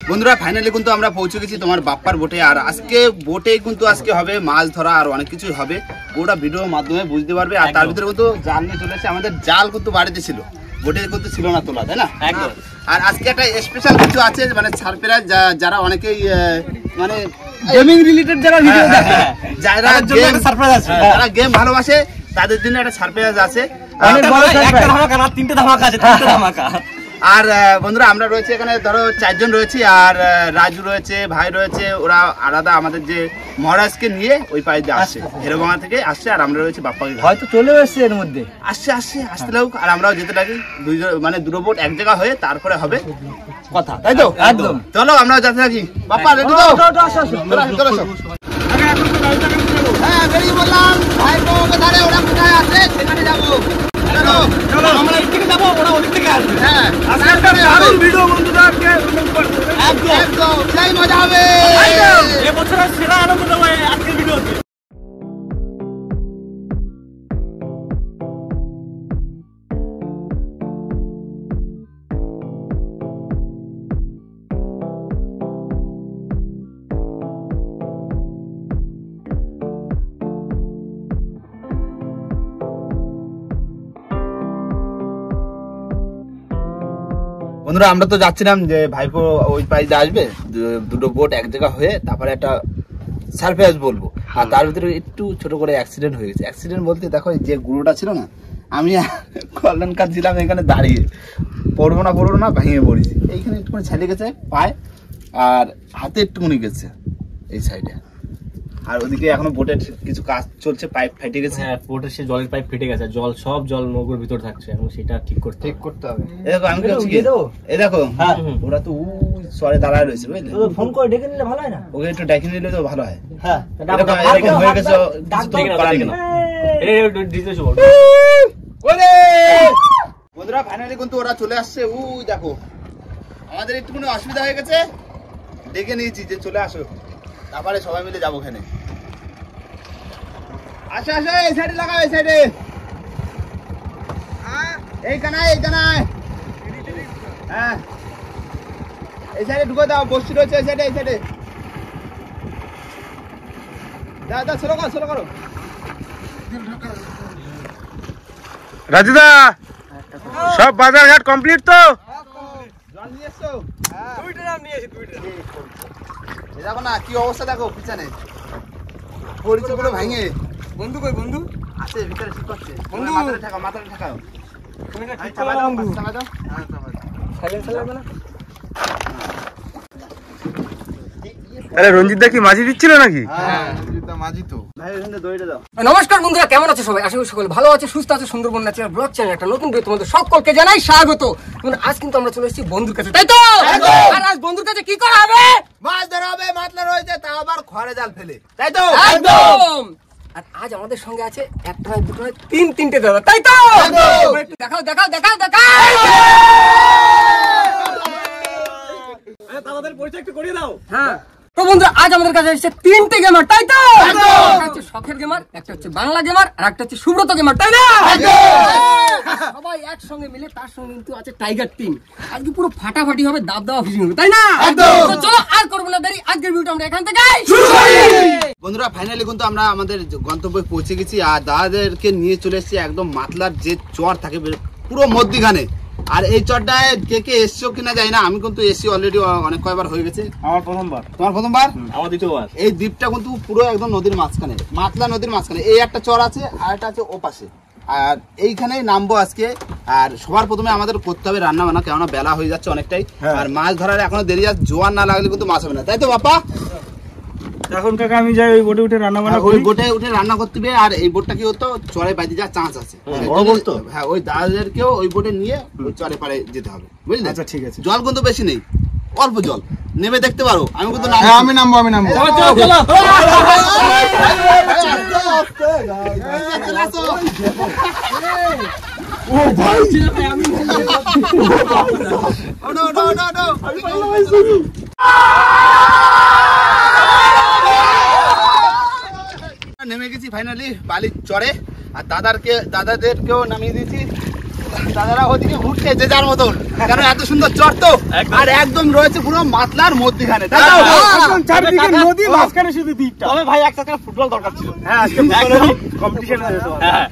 বন্ধুরা ফাইনালি কিন্তু আমরা পৌঁছে গেছি তোমার বাপ্পার বোটে। আর আজকে বোটে কিন্তু আজকে হবে মাছ ধরা আর অনেক কিছুই হবে, ওটা ভিডিওর মাধ্যমে বুঝতে পারবে। আর তার ভিতরে কিন্তু জাল নিয়ে চলে এসেছে, আমাদের জাল কিন্তু বাড়িতে ছিল, বোটে কিন্তু ছিল না তোলা, তাই না? আর আজকে একটা স্পেশাল কিছু আছে, মানে সারপ্রাইজ, যারা অনেকেই মানে গেমিং রিলেটেড যারা ভিডিও দেখে, যারা গেম ভালোবাসে তাদের জন্য একটা সারপ্রাইজ আছে। আর বন্ধুরা আমরা রয়েছে এখানে, ধরো 4 জন রয়েছি, আর রাজু রয়েছে, ভাই রয়েছে, ওরা আলাদা আমাদের যে মহারাজকে নিয়ে ওই পায়ে দিয়ে আসছে, হেরোভাঙা থেকে আসছে। আর আমরা রয়েছে বাপ্পাকে, হয়তো চলে এসছে এর মধ্যে, আসতে লাগুক। আর আমরাও যেতে লাগি, মানে দুটো বোট এক জায়গা হয়ে তারপরে হবে কথা, তাই তো? একদম। চলো আমরাও যেতে লাগি। বাপ্পা রেডি তো? হ্যাঁ বেরিয়ে বললাম, ভাই কোথায়, ওরা কোথায় আছে সেখানে যাবো। চলো আমরা এই থেকে যাবো, ওরা ওই থেকে আসবে। হ্যাঁ আজকে দারুণ ভিডিও বন্ধুরা, একদম সেই মজা হবে। এই বছরের সেরা আনন্দ দেবো আজকের ভিডিওতে। বন্ধুরা আমরা তো যাচ্ছিলাম যে ভাইপো ওই পাইতে আসবে, দুটো বোট এক জায়গা হয়ে তারপরে একটা সারপ্রাইজ বলবো। আর তার ভিতরে একটু ছোট করে অ্যাক্সিডেন্ট হয়ে গেছে। অ্যাক্সিডেন্ট বলতে দেখো যে গুঁড়োটা ছিল না, আমি কল্যাণ কাটছিলাম এখানে দাঁড়িয়ে, পড়বো না ভেঙে পড়েছি। এইখানে একটুখানি ছেলে গেছে পায়ে, আর হাতে একটুখানি গেছে এই সাইডে। আর ওদিকে এখনো বোটের কিছু কাজ চলছে, পাইপ ফেটে গেছে। হ্যাঁ বোটের সেই জলের পাইপ ফেটে গেছে, সব জল নৌকোর ভিতর থাকছে, এখন সেটা ঠিক করতে হবে। এই দেখো আমি কি এই দেখো, ওরা তো সরে দাঁড়ায় রয়েছে, বুঝলে? ফোন করে ডেকে নিলে ভালো হয় না? ওকে একটু ডেকে নিলে তো ভালো হয়। হ্যাঁ হয়ে গেছে বন্ধুরা, ফাইনালি কিন্তু ওরা চলে আসছে। ওই দেখো আমাদের একটুখানি অসুবিধা হয়ে গেছে, ডেকে নিয়েছি যে চলে আসো, তারপরে সবাই মিলে যাবো ওখানে। আসো এই সাইডে লাগাও, এই সাইডে, এইখানায় হ্যাঁ এই সাইডে ঢুকে দাও, বসছি রয়েছে এই সাইডে দাও স্লো করো। রাজুদা সব বাজারঘাট কমপ্লিট তো? জল নিয়ে এসছো? দেখো না কি অবস্থা, দেখো পিছনে পরিচয় গুলো ভাঙে। বন্ধু কই? বন্ধু আছে ভিতরে, ঠিক করছে। বন্ধু মাথাটা ঠেকাও। আরে রঞ্জিত দা কি মাঝি দিচ্ছিল নাকি? নমস্কার বন্ধুরা, কেমন আছে সবাই? আশা করি সকলে ভালো আছে, সুস্থ আছে। সুন্দরবন ন্যাচারাল ব্লগ চ্যানেল একটা নতুন ভিডিও তোমাদের সকলকে জানাই স্বাগত। আজ কিন্তু আমরা চলে এসেছি বন্ধুর কাছে, তাই তো? আর আজ বন্ধুর কাছে কি করা হবে? মাছ ধরা হবে, মাতলা রয়েছে, তাও আবার খড়ে জাল ফেলে, তাই তো? একদম। আর আজ আমাদের সঙ্গে আছে একটা নয়, দুটো নয়, তিনটে দাদা, তাই তো? দেখাও তাদের পরিচয় একটু করিয়ে দাও। হ্যাঁ তো বন্ধুরা, আজ আমাদের কাছে এসেছে 3টে গেমার, তাই তো? একটা হচ্ছে শখের গেমার, একটা হচ্ছে বাংলা গেমার, আর একটা হচ্ছে সুব্রত গেমার, তাই না? সবাই একসঙ্গে মিলে, তার সঙ্গে কিন্তু আছে টাইগার টিম। আজকে পুরো ফাটাফাটি হবে, দাবদাবা ফিশিং হবে, তাই না? তো চলো আর করবো না দেরি, আজকের ভিডিওটা আমরা এখান থেকে শুরু করি। বন্ধুরা ফাইনালি কিন্তু আমরা আমাদের গন্তব্যে পৌঁছে গেছি। আর দাদাদেরকে নিয়ে চলে এসেছি একদম মাতলার যে চর থাকে পুরো মধ্যিখানে। আর এই চরটায় কে এসছো কিনা জানি না, আমি কিন্তু এসছি অলরেডি, অনেক কয়বার হয়ে গেছে। আমার প্রথমবার। তোমার প্রথমবার? আমার দ্বিতীয়বার। এই দ্বীপটা কিন্তু পুরো একদম নদীর মাঝখানে, মাতলা নদীর মাঝখানে। এই একটা চর আছে, আর একটা আছে ওপাশে। আর এইখানেই নামবো আজকে। আর সবার প্রথমে আমাদের করতে হবে রান্না বান্না, কেননা বেলা হয়ে যাচ্ছে অনেকটাই। আর মাছ ধরার এখনো দেরি আছে, জোয়ার না লাগলে কিন্তু মাছ হবে না, তাই তো বাপ্পা? এখন কাকা আমি যাই ওই বোটে উঠে রান্না বান্না ওই বোটে উঠে রান্না করতে হবে। আর এই বোটটা কি হতো, চরে বাইতে যাওয়ার চান্স আছে। হ্যাঁ ওই দাদাদেরকেও ওই বোটে নিয়ে ওই চরে পাড়ে যেতে হবে, বুঝলে? আচ্ছা ঠিক আছে। জল কিন্তু বেশি নেই, অল্প জল, নেমে দেখতে পারো। আমি কিন্তু আমি নামবো। ও ভাই নেমে গেছি ফাইনালি বালির চরে। আর দাদাদেরকেও নামিয়ে দিয়েছি। দাদারা ওদিকে ঘুরছে যে যার মতন, কারণ এত সুন্দর চর তো, আর একদম রয়েছে পুরো মাতলার মধ্যখানে, তাই তো? একদম চারদিকে নদী, মাঝখানে শুধু দ্বীপটা। তবে ভাই একটা ফুটবল দরকার ছিল। হ্যাঁ, আজকে কম্পিটিশন হয়ে যেত। হ্যাঁ,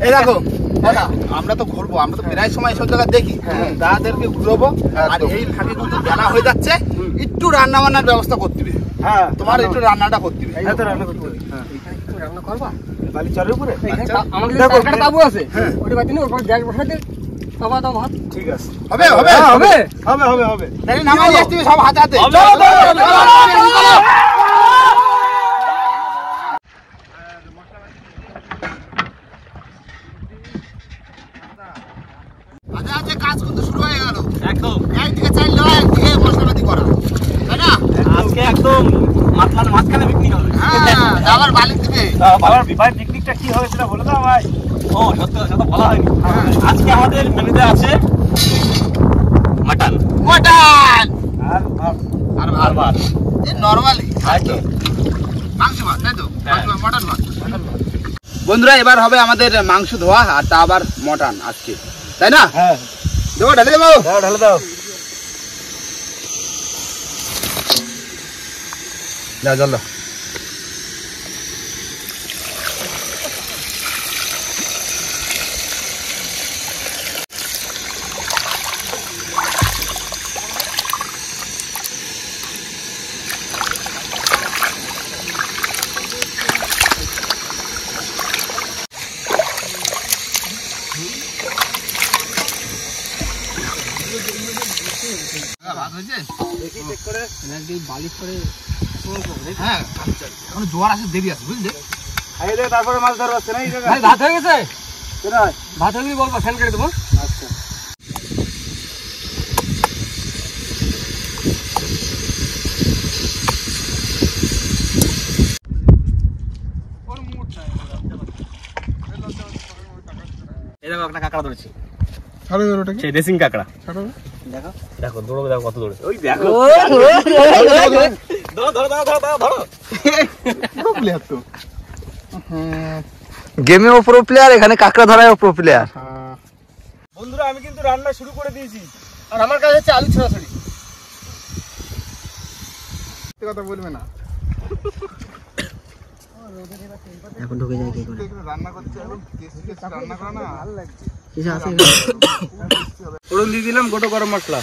এই দেখো দাদা, আমরা তো ঘুরবো, আমরা তো প্রায় সময় সব জায়গা দেখি, দাদাদেরকে ঘুরবো। আর এই ফাঁকে কিন্তু বেলা হয়ে যাচ্ছে, একটু রান্না বান্নার ব্যবস্থা করতে হবে। হ্যাঁ, তোমার একটু রান্নাটা করতে হবে। এই তো রান্না করতে হবে। হ্যাঁ, রান্না করবা বালি চরের উপরে। আমাদের একটা তাবু আছে, ওটা বাতি না, ওপর গ্যাস বসাতে খাওয়া দাওয়া ভাত। ঠিক আছে, হবে হবে হবে হবে হবে হবে। তাহলে নামাই আসতে হবে সব হাতে হাতে। আচ্ছা আচ্ছা, কাজ কিন্তু শুরু হয়ে গেল একদম। একদিকে চাইলে একদিকে মশলাপাতি করা, তাই না? আজকে একদম মাতলার মাঝখানে পিকনিক হবে। হ্যাঁ, আবার বালির দিকে। বাবার ভাই পিকনিকটা কি হবে সেটা বলে দাও ভাই। ও সত্যি কথা বলা হয়নি। আজকে আমাদের মেনুতে আছে মাটন মটন আর ভাত। আর ভাত, এই নরমালি আচ্ছা, মাংস ভাত, তাই তো? মটন ভাত। বন্ধুরা, এবার হবে আমাদের মাংস ধোয়া, আর তা আবার মটন আজকে, তাই না? হ্যাঁ, দেবো, ঢেলে দেবো। দাও ঢালে দাও। যা জল দাও। ভাত হয়েছে? বালিশ করে হ্যাঁ, এখন জোয়ার আসে, দেরি আছে, বুঝলে? খাইয়ে দে, তারপরে মাছ ধরবা আছে না এই জায়গায়? ভাই ভাত হয়ে গেছে, কেনা? ভাত হয়ে গেলে বলবা, ফ্যান করে দেবো। আচ্ছা, এই দেখো একটা কাঁকড়া ধরেছি। সেই রেসিং কাঁকড়া। দেখো দেখো, দৌড়বে, দেখো কত দৌড়েছে। ওই দেখো, ধরো ধরো ধরো ধরো ধরো। গেমেও প্রো প্লেয়ার, এখানে কাঁকড়া ধরায়ও প্রো প্লেয়ার। বন্ধুরা, আমি কিন্তু রান্না শুরু করে দিয়েছি। আর আমার কাছে হচ্ছে আলু ছড়াছড়ি। কথা বলবে না, এখন ঢুকে যায় কি করে? রান্না করছে, এখন রান্না করা না ভালো লাগছে। কিছু আছে? ফোড়ন দিয়ে দিলাম গোটা গরম মশলা,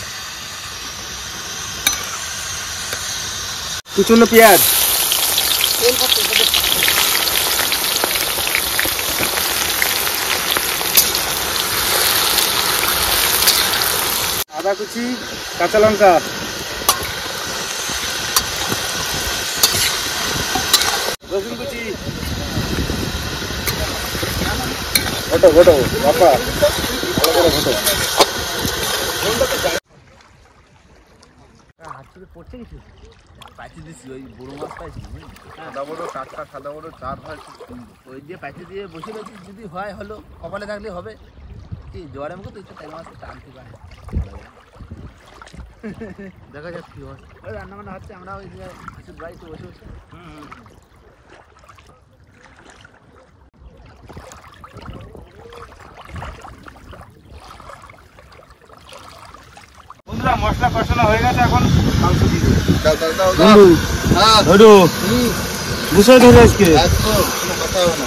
কুচনো পেঁয়াজ, আদা কুচি, কাঁচা লঙ্কা, রসুন কুচি, ঘটো ঘটো বাপা, ভালো করে ঘটো। পাইতে দিচ্ছি, ওই বড় মাছ পাইছি, সাদা বড় টাটকা, সাদা বড় চার হয়, ওই দিয়ে পাইতে দিয়ে বসে রয়েছি। যদি হয় হলো, কপালে থাকলে হবে। কি জোয়ারের মুখে তো একটু টাইম মাছ টানতে পারে, দেখা যাক কি হয়। ওই রান্না বান্না হচ্ছে, আমরা ওই কিছুর বাড়িতে বসে বসে। বন্ধুরা, মশলা কষানো হয়ে গেছে, এখন মাংস দিয়ে দেবো। দাও দাও দাও বন্ধু, হ্যাঁ, ধরো বুঝে ধরে আজকে। একদম কোনো কথা হবে না।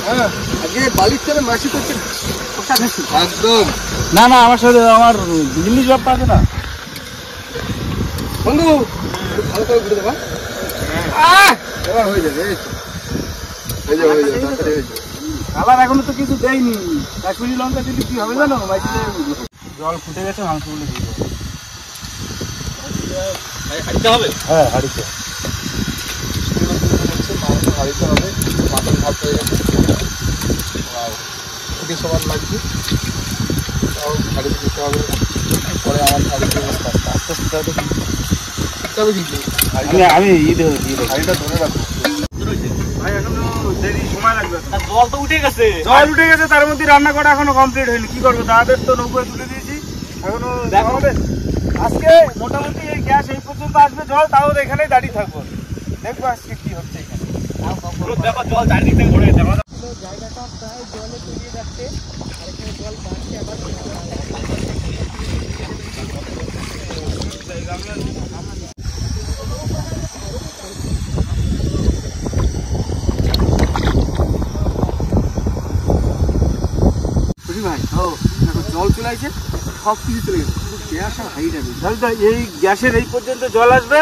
হ্যাঁ, আজকে বালিশ করে মাছি করছে কষা খাসি। একদম না না, আমার সাথে আমার জিনিস ব্যাপার আছে না। বন্ধু ভালো করে ঘুরে দেবা। এবার হয়ে যাবে, এই তো। হয়ে যাবে, হয়ে যাবে, তাড়াতাড়ি হয়ে যাবে। কালার এখনো তো কিছু দেয়নি। কাশ্মীরি লঙ্কা দিলে কি হবে জানো? জল ফুটে গেছে, মাংসগুলো দিয়ে দেবো। হাঁড়িতে হবে? হ্যাঁ, হাঁড়িতে। মাংস হারিতে হবে, মাটন ভাত হয়ে গেছে, খেতে সবার লাগবে, তাও হারিতে দিতে হবে। পরে আমার হারিতে আস্তে আস্তে হবে কিন্তু আমি হারিটা ধরে রাখবো। ভাই এখনো দেরি, সময় লাগবে। জল তো উঠে গেছে, জল উঠে গেছে, তার মধ্যে রান্না করা এখনো কমপ্লিট হয়নি। কি করবো, দাদাদের তো নৌকোয় তুলে দিয়েছি, এখনো হবে। আজকে মোটামুটি এই গ্যাস এই পর্যন্ত আসবে জল, তাও এখানেই দাঁড়িয়ে থাকবো, দেখবো আজকে কি হচ্ছে এখানে। দেখো জল চারিদিক থেকে ভরে গেছে। জায়গাটা প্রায় জলে তলিয়ে যাচ্ছে, আর জল চলে আসছে, সব কিছু চলে গেছে, গ্যাস আর হাইট আছে। এই গ্যাসের এই পর্যন্ত জল আসবে,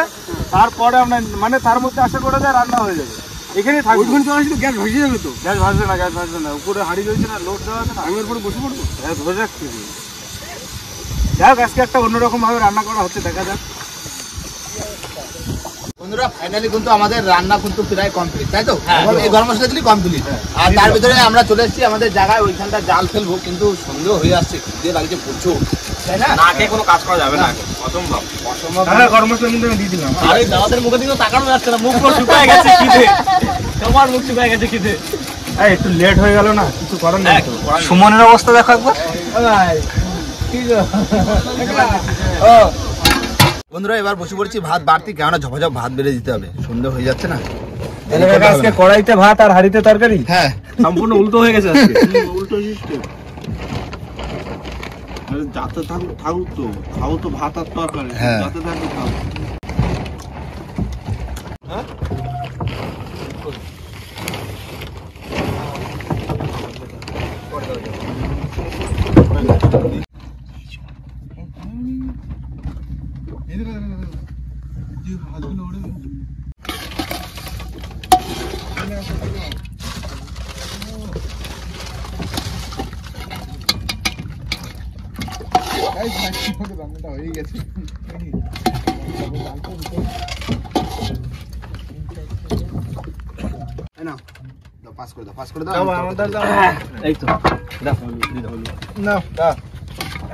তারপরে আমরা মানে তার মধ্যে আশা করা যায় রান্না হয়ে যাবে। এখানে থাকবে, জল আসলে গ্যাস ভেসে যাবে তো। গ্যাস ভাসবে না, গ্যাস ভাসবে না, উপরে হাঁড়ি রয়েছে না, লোড দেওয়া আছে না, আমি উপরে বসে পড়বো। ধরে রাখতে হবে। যাক, আজকে একটা অন্যরকম ভাবে রান্না করা হচ্ছে, দেখা যাক। বন্ধুরা ফাইনালি কিন্তু আমাদের রান্না কিন্তু প্রায় কমপ্লিট, তাই তো? এই গরম মশলা দিলি কমপ্লিট। আর তার ভিতরে আমরা চলে এসেছি আমাদের জায়গায়, ওইখানটা জাল ফেলবো, কিন্তু সন্দেহ হয়ে আসছে, খিদে লাগছে প্রচুর, তাই না? না খেয়ে কোনো কাজ করা যাবে না, অসম্ভব। হ্যাঁ, গরম মশলা কিন্তু আমি দিয়ে দিলাম। আরে দাদাদের মুখে দিকে তাকানো যাচ্ছে না, মুখ পুরো শুকায় গেছে খিদে, তোমার মুখ শুকায় গেছে খিদে। একটু লেট হয়ে গেল না, কিছু করার নেই তো। সুমনের অবস্থা দেখো একবার। বন্ধুরা এবার বসে পড়ছি ভাত বাড়তি, কেননা ঝপাঝপ ভাত বেড়ে দিতে হবে, সন্দেহ হয়ে যাচ্ছে না। আজকে কড়াইতে ভাত আর হাঁড়িতে তরকারি, হ্যাঁ সম্পূর্ণ উল্টো হয়ে গেছে আজকে। উল্টো সিস্টেম। যাতে থাকুক তো, খাও তো ভাত আর তরকারি, হ্যাঁ। যাতে থাকুক খাও। পাস করে দাও, পাস করে দাও। এই তো না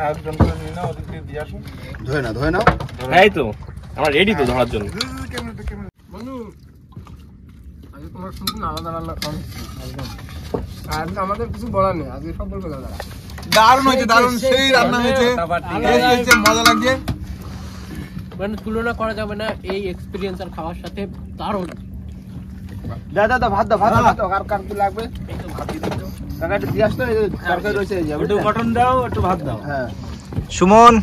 একজন করে নিয়ে নাও, ওদিক দিয়ে দিয়ে আসুন। ধরে নাও, ধরে নাও। এই তো আমরা রেডি তো ধরার জন্য। বন্ধু আজকে তোমার সম্পূর্ণ আলাদা রান্না খাওয়া, আজকে আমাদের কিছু বলার নেই, আজকে সব বলবে দাদা। দারুণ হয়েছে, দারুণ, সেই রান্না হয়েছে, মজা লাগছে। মানে তুলনা করা যাবে না এই এক্সপেরিয়েন্স আর খাওয়ার সাথে, দারুণ। দাদা ভাত দাও, ভাত দাও, আর কার কি লাগবে? কাকা একটু দিয়ে আসতো, এই যে তরকারি রয়েছে, এই যে, একটু কটন দাও, একটু ভাত দাও। হ্যাঁ সুমন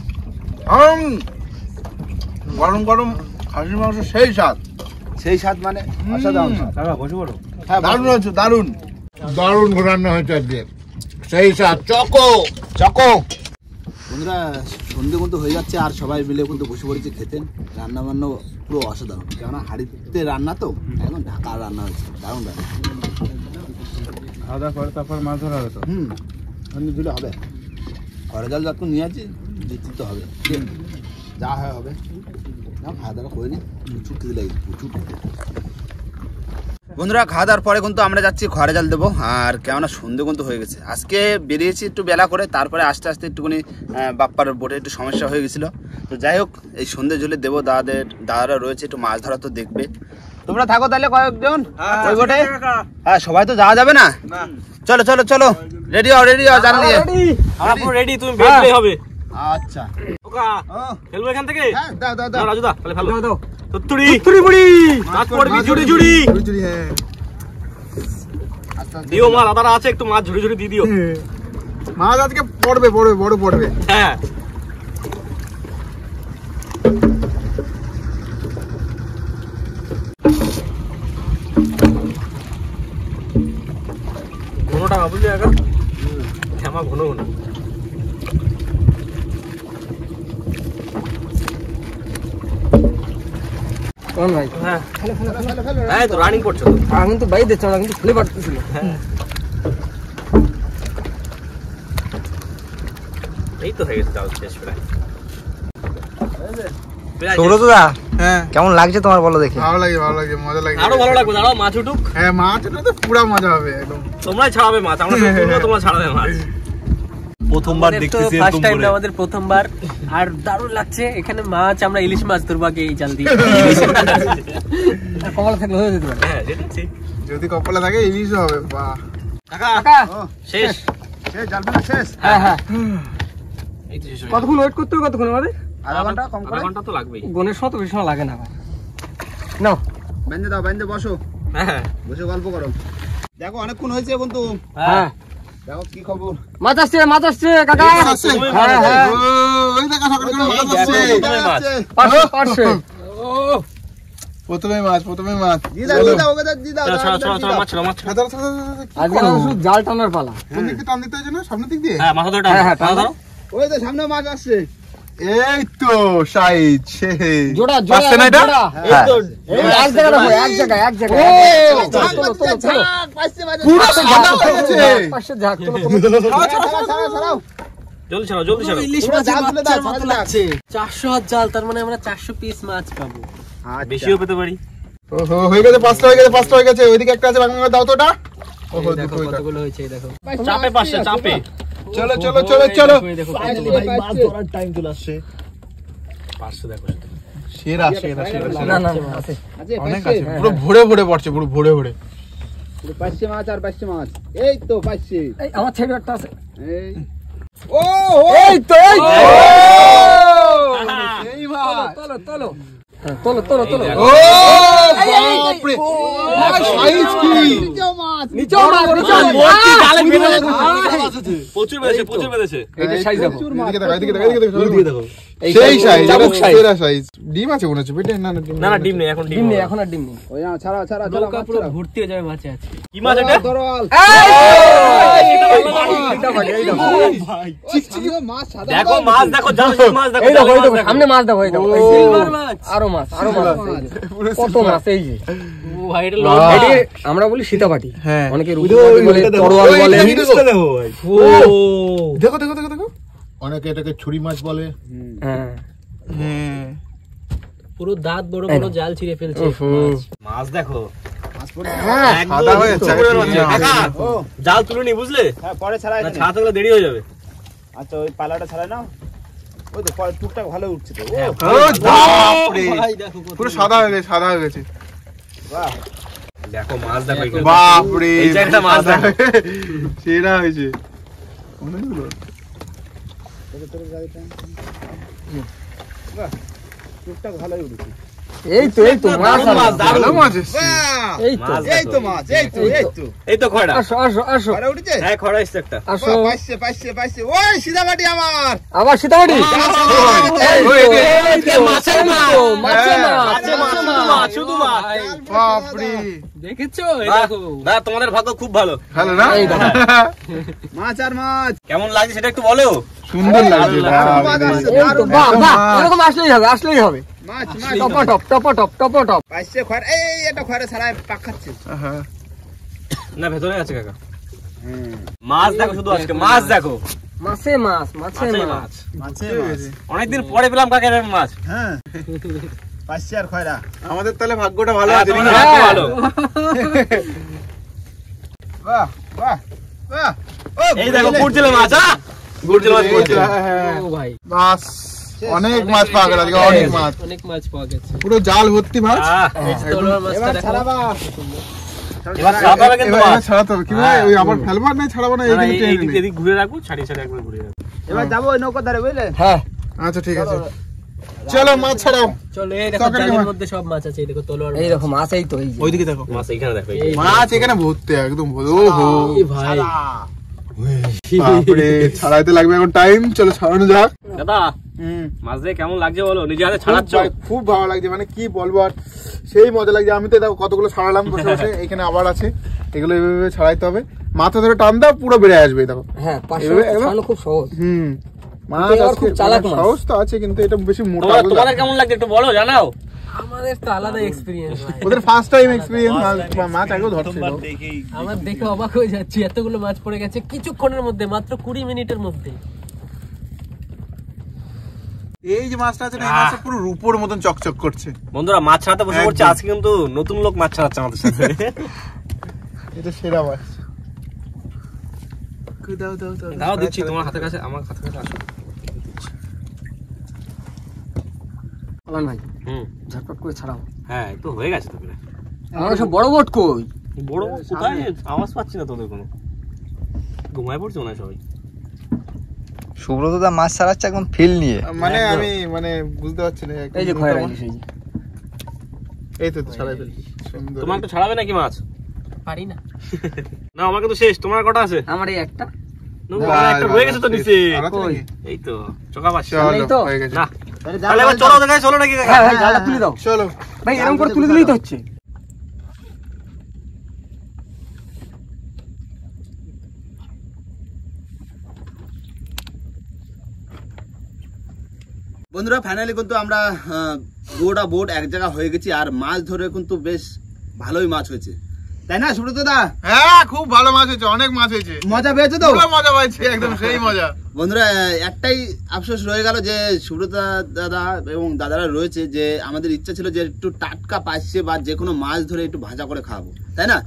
গরম গরম খাসির মাংস সেই স্বাদ। সেই স্বাদ মানে অসাধারণ স্বাদ। দাদা বসে পড়ো। হ্যাঁ দারুণ হয়েছে, দারুণ দারুণ রান্না হয়েছে আজকে, সেই স্বাদ। Choco choco. বন্ধুরা সন্ধে কিন্তু হয়ে যাচ্ছে, আর সবাই মিলে কিন্তু বসে পড়েছে খেতেন। রান্না বান্না পুরো অসাধারণ, কেননা হাঁড়িতে রান্না তো, একদম ঢাকার রান্না হয়েছে, দারুণ দারুণ। খাওয়া দাওয়া করে তারপর মাছ ধরা হবে তো। দিলে হবে, ঘরে জল যত নিয়ে আছি দিতে তো হবে, যা হয় হবে। না খাওয়া দাওয়া করে নি, প্রচুর খিদে লাগে, প্রচুর। বন্ধুরা খাওয়া দাওয়ার পরে কিন্তু আমরা যাচ্ছি ঘরে জল দেবো, আর কেননা সন্ধে কিন্তু হয়ে গেছে। আজকে বেরিয়েছি একটু বেলা করে, তারপরে আস্তে আস্তে একটুখানি বাপ্পার বোটে একটু সমস্যা হয়ে গেছিলো। তো যাই হোক, এই সন্ধে জলে দেবো, দাদারা রয়েছে, একটু মাছ ধরা তো দেখবে। তোমরা থাকো তাহলে কয়েকজন ওই বোটে। হ্যাঁ সবাই তো যাওয়া যাবে না, চলো চলো চলো, রেডি হও, রেডি হও, জান নিয়ে। আমরা পুরো রেডি, তুমি বেরলেই হবে। আচ্ছা ওকা খেলবো এখান থেকে। হ্যাঁ দাও দাও দাও। রাজু দা তাহলে ভালো দাও দাও। তুত্তুড়ি তুত্তুড়ি মুড়ি মাছ পড়বি ঝুড়ি ঝুড়ি হ্যাঁ, দিও, মা দাদারা আছে, একটু মাছ ঝুড়ি ঝুড়ি দিয়ে দিও। মাছ আজকে পড়বে, পড়বে, বড় পড়বে। হ্যাঁ ঘনটা না বুঝলি, এখন শ্যামা ঘন ঘন। কোন ভাই? হ্যাঁ এই তো রানিং করছো তো। আমি তো বাইরে দিচ্ছি, আমি কিন্তু খেলে পারতেছিল। এই তো হয়ে গেছে, যাও শেষ প্রায়। সৌরদা হ্যাঁ, কেমন লাগছে তোমার বলো দেখি? ভালো লাগে, ভালো লাগে, মজা লাগে। আরো ভালো লাগবে, দাঁড়াও মাছ উঠুক। হ্যাঁ, মাছ তো পুরো মজা হবে একদম। তোমরাই ছাড়াবে মাছ, আমরা তোমরা ছাড়াবে মাছ। প্রথমবার দেখতেছি, ফার্স্ট টাইম আমাদের, প্রথমবার। আর দারুণ লাগছে, এখানে মাছ, আমরা ইলিশ মাছ ধরবো আগে এই জাল দিয়ে। কমলা থাকলে হয়ে যেত। হ্যাঁ যেটা ঠিক। যদি কপালে থাকে ইলিশও হবে। বাহ, কাকা শেষ। শেষ, জাল ফেলা শেষ। হ্যাঁ হ্যাঁ। এই তো শেষ হয়ে গেছে। কতক্ষণ ওয়েট করতে হবে, কতক্ষণ আমাদের? আধা ঘন্টা কম করে। আধা ঘন্টা তো লাগবেই। গণের শত বেশি সময় লাগে না ভাই। নাও বেঁধে দাও, বেঁধে বসো, হ্যাঁ বসে গল্প করো। দেখো অনেকক্ষণ হয়েছে কিন্তু হ্যাঁ দেখো কি খবর? মাছ আসছে কাকা। হ্যাঁ হ্যাঁ ওই দেখা সকালে করে মাছ আসছে। পারছে। প্রথমে মাছ দিদা ওকে দিদা আজকে শুধু জাল টানার পালা। কোন দিক দিয়ে টান দিতে হয় না? সামনের দিক দিয়ে? হ্যাঁ মাথা ধরে হ্যাঁ টানো। ওই তো সামনে মাছ আসছে। এই তো সাইজ জোড়া পাচ্ছে না এটা? এই এক জায়গায় রাখো, এক জায়গায় তোলো পুরো সাদা হয়ে গেছে। পাশে ঝাঁক তোলো ছাড়াও জলদি ছাড়াও ইলিশ মাছ বাচ্চার মতো লাগছে। 400 হাত জাল, তার মানে আমরা 400 পিস মাছ পাবো। বেশিও পেতে পারি। ওহো হয়ে গেছে, পাঁচটা হয়ে গেছে। ওইদিকে একটা আছে, ভাঙা দাও তো ওটা। ওহো দেখো দুটো এটা। কতগুলো হয়েছে, এই দেখো চাপে পাশে চাপে। চলো এই দেখো মাছ ধরার টাইম চলে আসছে। পাশে দেখো সেরা না আছে অনেক আছে, পুরো ভরে পড়ছে, পুরো ভরে পাঁচশে মাছ আর পাঁচশে মাছ। এই তো পাঁচশে। এই আমার ছেলে একটা আছে। এই ও এই তো এই ভাই তোলো তোলো ও বাপরে সাইজ কি নিচে মাছ প্রচুর বেঁধেছে এটা সাইজ দেখো। এদিকে দেখো সেই সাইজ, সেরা সাইজ। ডিম আছে মনে হচ্ছে পেটে? না ডিম নেই, এখন ডিম নেই, এখন আর ডিম নেই। ওই নাও ছাড়াও নৌকা পুরো ভর্তি হয়ে যাবে মাছে আছে। কি মাছ এটা? ধরল। দেখো মাছ দেখো, জাল মাছ দেখো, এই দেখো জাল মাছ দেখো। সামনে মাছ দেখো, এই দেখো সিলভার মাছ। আরো মাছ কত মাছ এই যে। ও ভাই এটা এটাকে আমরা বলি সীতাপাটি, হ্যাঁ। অনেকে রূপপাটি বলে, তরোয়াল বলে। ও দেখো অনেকে এটাকে ছুরি মাছ বলে। হ্যাঁ পুরো দাঁত বড় বড়, জাল ছিঁড়ে ফেলছে মাছ। মাছ দেখো হ্যাঁ সাদা হয়ে যাচ্ছে। কাকা জাল তুলে নি বুঝলে, হ্যাঁ পরে ছাড়াই। না ছাড়া থাকলে দেরি হয়ে যাবে। আচ্ছা ওই পালাটা ছাড়াই নাও। ওই তো পরে টুকটাক ভালো উঠছে তো। ও বাপরে ভাই দেখো কত পুরো সাদা হয়ে গেছে। বাহ দেখো মাছ দেখো এখানে। বাপরে এই যে একটা মাছ দেখো। সেরা হয়েছে অনেকগুলো। বাহ টুকটাক ভালোই উঠছে। এই তো মাছ ভালো মাছ এসছে। এই তো মাছ এই তো মাছ, এই তো এই তো খড়া। আসো পরে উঠেছে। হ্যাঁ খড়া এসছে একটা। আসো। পাইছে ওই সীতাপাটি আমার। আবার সীতাপাটি। মাছের মাছ। শুধু মাছ। বাপরে দেখেছো? এই দেখো না, তোমাদের ভাগ্য খুব ভালো। ভালো না? এই দেখো। মাছ আর মাছ। কেমন লাগছে সেটা একটু বলো। সুন্দর লাগছে। এই তো বাহ এরকম আসলেই হবে মাছ টপ। পাইছে খড়। এই এটা খড়ে ছাড়াই পাক খাচ্ছে। না ভেতরে আছে কাকা। মাছ দেখো শুধু আজকে, মাছ দেখো। মাছে মাছ অনেকদিন পরে পেলাম কাকা এরকম মাছ। হ্যাঁ পাইছে আর খয়রা। আমাদের তাহলে ভাগ্যটা ভালো আছে। তোমাদের ভাগ্য ভালো। বাহ এই দেখো গুড়জেলে মাছ। গুড়জেলে মাছ পড়ছে। ও ভাই মাছ অনেক মাছ পাওয়া গেল আজকে, অনেক মাছ। অনেক মাছ পাওয়া গেছে। পুরো জাল ভর্তি মাছ। তলোয়ার মাছটা এবার দেখো। ছাড়াবা। এবার ছাড়াতে হবে কিন্তু এবার মাছ। ছাড়াতে হবে। কিভাবে? ওই আবার ফেলবার নাই, ছাড়াবো না, না, না, এইদিকে টেনে এইদিক নে। এদিক ঘুরে রাখো, ছাড়িয়ে একবার ঘুরে রাখো। এবার যাবো ওই নৌকা ধারে বুঝলে। হ্যাঁ আচ্ছা ঠিক আছে, চলো মাছ ছাড়াও। চলো এই দেখো তরকারি জালের মাছ। মধ্যে সব মাছ আছে, এই দেখো তলোয়ার এই দেখো মাছ এই তো এই যে। ওইদিকে দেখো মাছ এইখানে দেখো। মাছ এখানে ভর্তি একদম ভর্তি। ওহো এই ভাই বাপরে, ছাড়াইতে লাগবে এখন টাইম। চলো ছাড়ানো যাক। দাদা মাছ দিয়ে কেমন লাগছে বলো, নিজে হাতে ছাড়াচ্ছ। খুব ভালো লাগছে, মানে কি বলবো আর, সেই মজা লাগছে। আমি তো দেখো কতগুলো ছাড়ালাম বসে বসে, এখানে আবার আছে, এগুলো এভাবে ছাড়াইতে হবে। মাথা ধরে টান দাও, পুরো বেড়ে আসবে দেখো। হ্যাঁ এভাবে একদম? পাশে খুব সহজ। মাছ এটা আবার আজকে খুব চালাক মাছ। সহজ তো আছে, কিন্তু এটা বেশি মোটা। তোমাদের কেমন লাগছে একটু বলো, জানাও। আমাদের তো আলাদা এক্সপেরিয়েন্স ভাই। ওদের ফার্স্ট টাইম এক্সপেরিয়েন্স, মাছ আগেও ধরছিল। আমার দেখে অবাক হয়ে যাচ্ছি, এতগুলো মাছ পড়ে গেছে কিছুক্ষণের মধ্যে, মাত্র 20 মিনিটের মধ্যে। এই যে মাছটা আছে না, এই মাছটা পুরো রূপোর মতন চকচক করছে। বন্ধুরা মাছ ছাড়াতে বসে পড়ছে আজকে, কিন্তু নতুন লোক মাছ ছাড়াচ্ছে আমাদের সাথে। এটা সেরা মাছ। দাও দিচ্ছি তোমার হাতের কাছে, আমার হাতের কাছে আসো। বলেন ভাই ঝটপট করে ছাড়াও। হ্যাঁ তো হয়ে গেছে তো প্রায়। আমার সব বড় বোট কই? বড় কোথায়? আওয়াজ পাচ্ছি না তোদের কোনো। ঘুমায় পড়ছে মনে হয় সবাই। সুব্রত দা মাছ ছাড়াচ্ছে একদম ফিল নিয়ে। মানে আমি বুঝতে পারছি না। এই যে খয়রা ইলিশ এই যে। এই তো ছাড়াই ফেলছি। সুন্দর। তোমার তো ছাড়াবে নাকি মাছ? পারি না। না আমার কিন্তু শেষ, তোমার কটা আছে? আমার এই একটা। একটা রয়ে গেছে তো নিচে। কই? এই তো চোখা পাশে। এই তো? না তাহলে এবার চলো দেখাই, চলো নাকি হ্যাঁ ভাই জালটা তুলে দাও। চলো ভাই এরকম করে তুলে দিলেই তো হচ্ছে। বন্ধুরা ফাইনালি কিন্তু আমরা গোটা বোট এক জায়গা হয়ে গেছি, আর মাছ ধরে কিন্তু বেশ ভালোই মাছ হয়েছে, তাই না সুব্রত দা? হ্যাঁ খুব ভালো মাছ হয়েছে, অনেক মাছ হয়েছে, মজা পেয়েছে তো? পুরো মজা পাইছে, একদম সেই মজা। বন্ধুরা একটাই আফসোস রয়ে গেল যে সুব্রত দাদা এবং দাদারা রয়েছে, যে আমাদের ইচ্ছা ছিল যে একটু টাটকা পাচ্ছে বা যে কোনো মাছ ধরে একটু ভাজা করে খাবো, তাই না?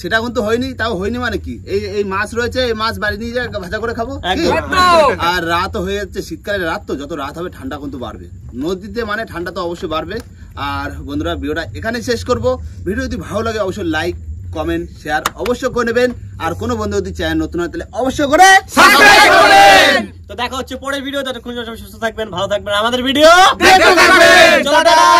সেটা কিন্তু হয়নি। তাও হয়নি মানে কি, এই মাছ রয়েছে, এই মাছ বাড়ি নিয়ে যা ভাজা করে খাবো কি? আর রাত হয়ে যাচ্ছে, শীতকালের রাত তো, যত রাত হবে ঠান্ডা কিন্তু বাড়বে, নদীতে মানে ঠান্ডা তো অবশ্যই বাড়বে। আর বন্ধুরা ভিডিওটা এখানে শেষ করব। ভিডিও যদি ভালো লাগে অবশ্যই লাইক কমেন্ট শেয়ার অবশ্যই করে নেবেন, আর কোনো বন্ধু যদি চ্যানেল নতুন হয় তাহলে অবশ্যই করে সাবস্ক্রাইব করবেন। তো দেখা হচ্ছে পরের ভিডিও, ততক্ষণ সুস্থ থাকবেন, ভালো থাকবেন, আমাদের ভিডিও দেখতে থাকবেন। চলো টাটা।